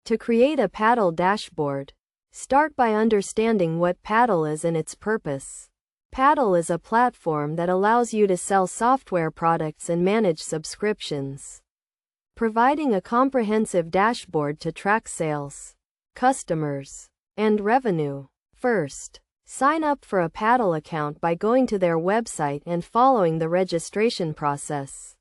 To create a Paddle dashboard, start by understanding what Paddle is and its purpose. Paddle is a platform that allows you to sell software products and manage subscriptions, providing a comprehensive dashboard to track sales, customers, and revenue. First, sign up for a Paddle account by going to their website and following the registration process.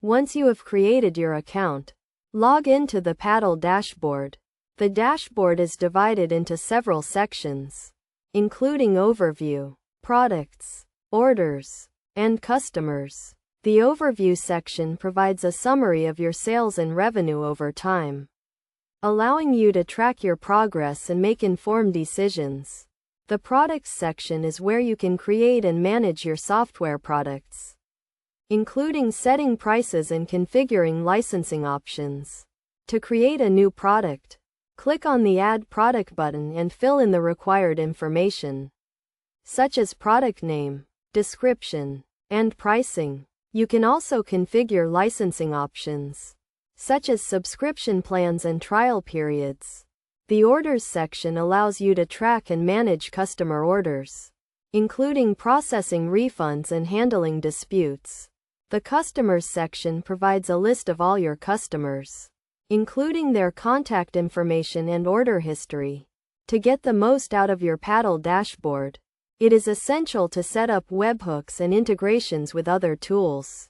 Once you have created your account, log into the Paddle dashboard. The dashboard is divided into several sections, including Overview, Products, Orders, and Customers. The Overview section provides a summary of your sales and revenue over time, allowing you to track your progress and make informed decisions. The Products section is where you can create and manage your software products, including setting prices and configuring licensing options. To create a new product, click on the Add Product button and fill in the required information, such as product name, description, and pricing. You can also configure licensing options, such as subscription plans and trial periods. The Orders section allows you to track and manage customer orders, including processing refunds and handling disputes. The Customers section provides a list of all your customers, including their contact information and order history. To get the most out of your Paddle dashboard, it is essential to set up webhooks and integrations with other tools,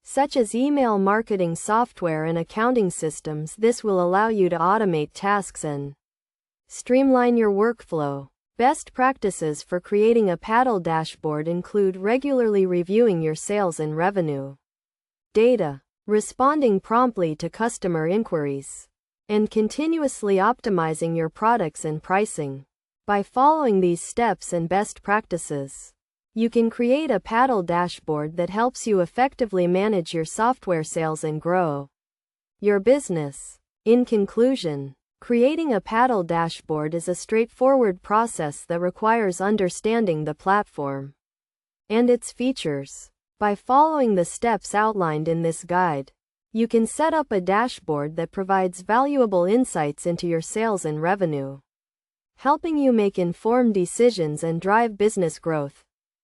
such as email marketing software and accounting systems. This will allow you to automate tasks and streamline your workflow. Best practices for creating a Paddle dashboard include regularly reviewing your sales and revenue data, responding promptly to customer inquiries, and continuously optimizing your products and pricing. By following these steps and best practices, you can create a Paddle dashboard that helps you effectively manage your software sales and grow your business. In conclusion, creating a Paddle dashboard is a straightforward process that requires understanding the platform and its features. By following the steps outlined in this guide, you can set up a dashboard that provides valuable insights into your sales and revenue, helping you make informed decisions and drive business growth.